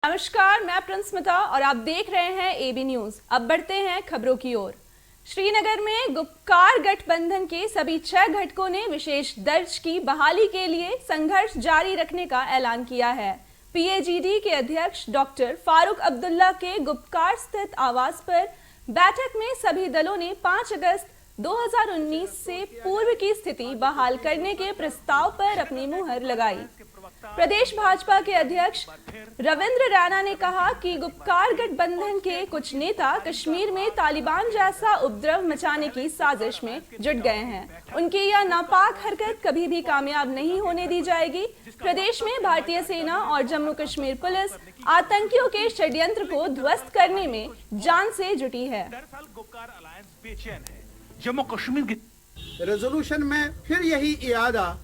नमस्कार, मैं प्रिंस स्मिता और आप देख रहे हैं एबी न्यूज। अब बढ़ते हैं खबरों की ओर। श्रीनगर में गुपकार गठबंधन के सभी 6 घटकों ने विशेष दर्ज की बहाली के लिए संघर्ष जारी रखने का ऐलान किया है। पीएजीडी के अध्यक्ष डॉक्टर फारूक अब्दुल्ला के गुपकार स्थित आवास पर बैठक में सभी दलों ने 5 अगस्त 2019 से पूर्व की स्थिति बहाल करने के प्रस्ताव पर अपनी मुहर लगाई। प्रदेश भाजपा के अध्यक्ष रविंद्र रैना ने कहा कि गुपकार गठबंधन के कुछ नेता कश्मीर में तालिबान जैसा उपद्रव मचाने की साजिश में जुट गए हैं। उनकी यह नापाक हरकत कभी भी कामयाब नहीं होने दी जाएगी। प्रदेश में भारतीय सेना और जम्मू कश्मीर पुलिस आतंकियों के षड्यंत्र को ध्वस्त करने में जान से जुटी है। जम्मू कश्मीर की रेजोल्यूशन में फिर यही इरादा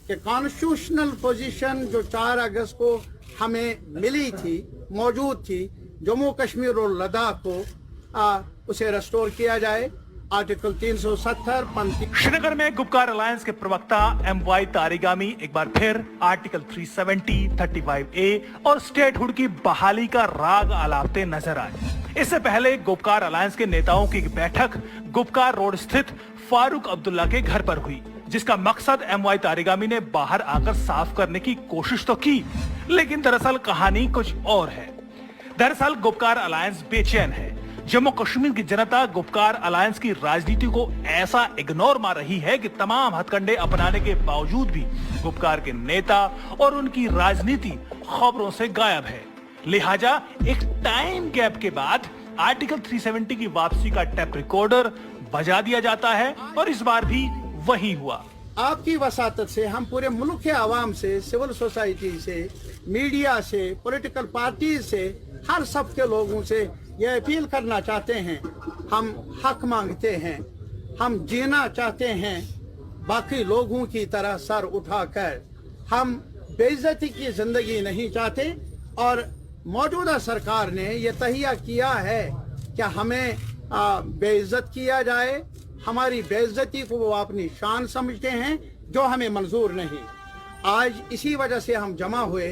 कि कॉन्स्टिट्यूशनल पोजीशन जो 4 अगस्त को हमें मिली थी, मौजूद थी, जम्मू कश्मीर और लद्दाख को उसे रेस्टोर किया जाए। आर्टिकल 370 श्रीनगर में गुपकार अलायंस के प्रवक्ता MY तारिगामी एक बार फिर आर्टिकल 370, 35A और स्टेटहुड की बहाली का राग आलापते नजर आए। इससे पहले गुपकार अलायंस के नेताओं की बैठक गुपकार रोड स्थित फारूक अब्दुल्ला के घर पर हुई, जिसका मकसद MY तारिगामी ने बाहर आकर साफ करने की कोशिश तो की, लेकिन दरअसल कहानी कुछ और है। दरअसल गुपकार अलायंस बेचैन है। जम्मू कश्मीर की जनता गुपकार अलायंस की राजनीति को ऐसा इग्नोर मार रही है कि तमाम हथकंडे अपनाने के बावजूद भी गुपकार के नेता और उनकी राजनीति खबरों से गायब है। लिहाजा एक टाइम गैप के बाद आर्टिकल 370 की वापसी का टेप रिकॉर्डर बजा दिया जाता है और इस बार भी वही हुआ। आपकी वसातत से हम पूरे मुल्क के आवाम से, सिविल सोसाइटी से, मीडिया से, पॉलिटिकल पार्टी से, हर सब के लोगों से यह अपील करना चाहते हैं, हम हक मांगते हैं, हम जीना चाहते हैं बाकी लोगों की तरह सर उठाकर। हम बेइज्जती की जिंदगी नहीं चाहते और मौजूदा सरकार ने यह तहिया किया है कि हमें बेइज्जत किया जाए। हमारी बेइज्जती को वो अपनी शान समझते हैं, जो हमें मंजूर नहीं। आज इसी वजह से हम जमा हुए,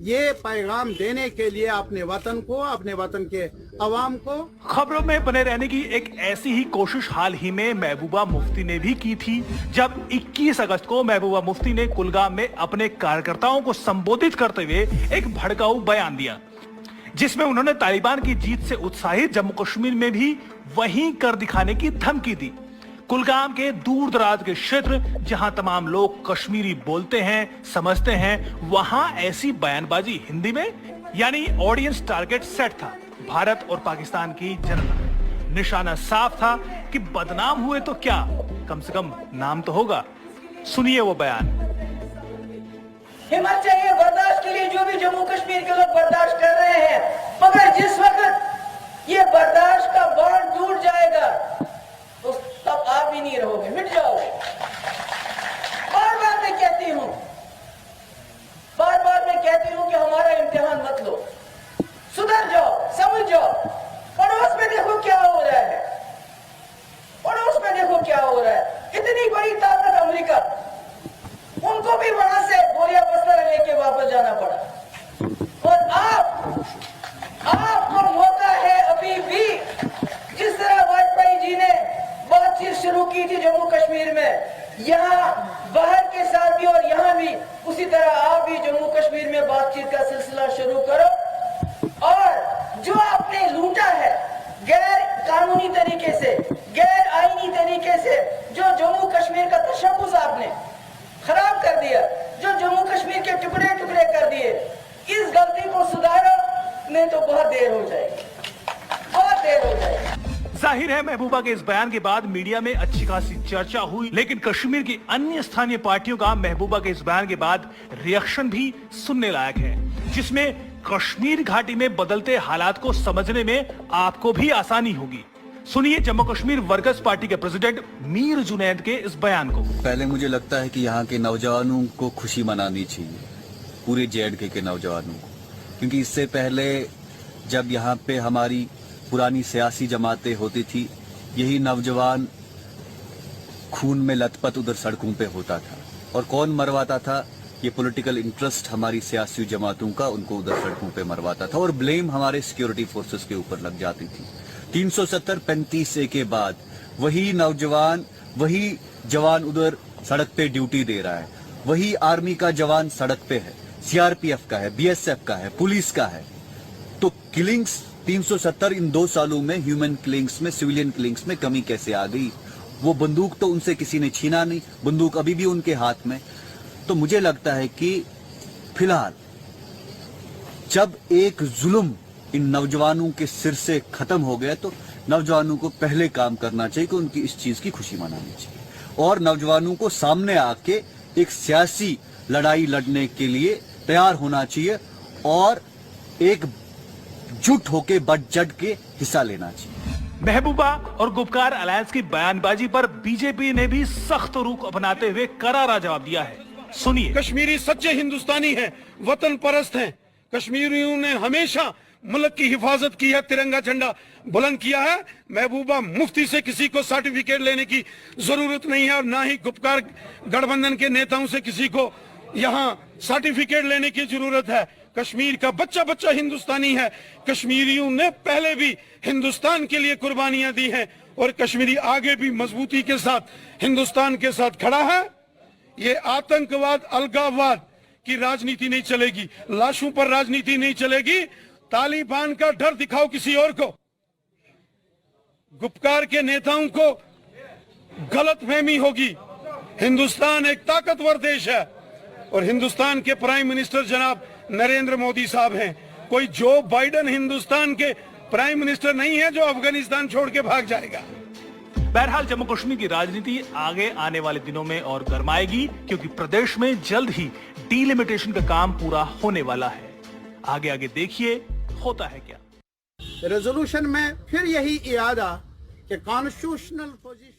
ये पैगाम देने के लिए अपने वतन को, अपने वतन के अवाम को। खबरों में बने रहने की एक ऐसी ही कोशिश हाल ही में महबूबा मुफ्ती ने भी की थी, जब 21 अगस्त को महबूबा मुफ्ती ने कुलगाम में अपने कार्यकर्ताओं को संबोधित करते हुए एक भड़काऊ बयान दिया, जिसमें उन्होंने तालिबान की जीत से उत्साहित जम्मू कश्मीर में भी वही कर दिखाने की धमकी दी। कुलगाम के दूर दराज के क्षेत्र जहां तमाम लोग कश्मीरी बोलते हैं, समझते हैं, वहां ऐसी बयानबाजी हिंदी में, यानी ऑडियंस टारगेट सेट था भारत और पाकिस्तान की जनता। निशाना साफ था कि बदनाम हुए तो क्या, कम से कम नाम तो होगा। सुनिए वो बयान। हिम्मत चाहिए बर्दाश्त के लिए, जो भी जम्मू कश्मीर के लोग बर्दाश्त कर रहे हैं, मगर जिस वक्त ये बर्दाश्त का बांध टूट जाएगा तो तब आप भी नहीं रहोगे, मिट जाओगे। बार बार मैं कहती हूं, बार बार मैं कहती हूं कि हमारा इम्तिहान मत लो, सुधर जाओ, समझ जाओ। पड़ोस में देखो क्या हो रहा है, पड़ोस में देखो क्या हो रहा है। इतनी बड़ी ताकत अमेरिका, उनको भी वहां से बोरिया बस्तर लेके वापस जाना पड़ा। और आपको मौका है अभी भी, जिस तरह वाजपेयी जी ने बातचीत शुरू की थी जम्मू कश्मीर में, यहाँ बाहर के साथ भी और यहाँ भी उसी तरह आप भी जम्मू कश्मीर में बातचीत का सिलसिला शुरू करो। और जो आपने लूटा है गैर कानूनी तरीके से, गैर आईनी तरीके से, जो जम्मू कश्मीर का तशब्बुस आपने खराब कर दिया, जो जम्मू कश्मीर के टुकड़े टुकड़े कर दिए, इस गलती को सुधारो, नहीं तो बहुत देर हो जाएगी, बहुत देर हो जाएगी। जाहिर है महबूबा के इस बयान के बाद मीडिया में अच्छी खासी चर्चा हुई, लेकिन कश्मीर की अन्य स्थानीय पार्टियों का महबूबा के इस बयान के बाद रिएक्शन भी सुनने लायक है, जिसमें कश्मीर घाटी में बदलते हालात को समझने में आपको भी आसानी होगी। सुनिए जम्मू कश्मीर वर्कर्स पार्टी के प्रेसिडेंट मीर जुनैद के इस बयान को। पहले मुझे लगता है कि यहाँ के नौजवानों को खुशी मनानी चाहिए, पूरे JNK के नौजवानों को, क्योंकि इससे पहले जब यहाँ पे हमारी पुरानी सियासी जमातें होती थी, यही नौजवान खून में लथपथ उधर सड़कों पे होता था। और कौन मरवाता था? ये पॉलिटिकल इंटरेस्ट हमारी सियासी जमातों का उनको उधर सड़कों पे मरवाता था और ब्लेम हमारे सिक्योरिटी फोर्सेस के ऊपर लग जाती थी। 370-35 के बाद वही नौजवान, वही जवान उधर सड़क पे ड्यूटी दे रहा है, वही आर्मी का जवान सड़क पे है, सीआरपीएफ का है, बीएसएफ का है, पुलिस का है। तो किलिंग्स 370 इन 2 सालों में ह्यूमन किलिंग्स में, सिविलियन किलिंग्स में कमी कैसे आ गई? वो बंदूक तो उनसे किसी ने छीना नहीं, बंदूक अभी भी उनके हाथ में। तो मुझे लगता है कि फिलहाल जब एक जुल्म इन नौजवानों के सिर से खत्म हो गया तो नौजवानों को पहले काम करना चाहिए कि उनकी इस चीज की खुशी मनानी चाहिए और नौजवानों को सामने आके एक सियासी लड़ाई लड़ने के लिए तैयार होना चाहिए और एक जुट होके बट जट के हिस्सा लेना चाहिए। महबूबा और गुपकार अलायंस की बयानबाजी पर बीजेपी ने भी सख्त रुख अपनाते हुए करारा जवाब दिया है। सुनिए। कश्मीरी सच्चे हिंदुस्तानी हैं, वतन परस्त हैं। कश्मीरियों ने हमेशा मुल्क की हिफाजत की है, तिरंगा झंडा बुलंद किया है। महबूबा मुफ्ती से किसी को सर्टिफिकेट लेने की जरूरत नहीं है और ना ही गुपकार गठबंधन के नेताओं से किसी को यहाँ सर्टिफिकेट लेने की जरूरत है। कश्मीर का बच्चा बच्चा हिंदुस्तानी है। कश्मीरियों ने पहले भी हिंदुस्तान के लिए कुर्बानियां दी हैं और कश्मीरी आगे भी मजबूती के साथ हिंदुस्तान के साथ खड़ा है। ये आतंकवाद, अलगाववाद की राजनीति नहीं चलेगी, लाशों पर राजनीति नहीं चलेगी। तालिबान का डर दिखाओ किसी और को। गुपकार के नेताओं को गलतफहमी होगी। हिंदुस्तान एक ताकतवर देश है और हिंदुस्तान के प्राइम मिनिस्टर जनाब नरेंद्र मोदी साहब हैं। कोई जो बाइडेन हिंदुस्तान के प्राइम मिनिस्टर नहीं है जो अफगानिस्तान छोड़ के भाग जाएगा। बहरहाल जम्मू कश्मीर की राजनीति आगे आने वाले दिनों में और गर्माएगी क्योंकि प्रदेश में जल्द ही डीलिमिटेशन का काम पूरा होने वाला है। आगे आगे देखिए होता है क्या। रेजोल्यूशन में फिर यही इरादा कि कॉन्स्टिट्यूशनल पोजीशन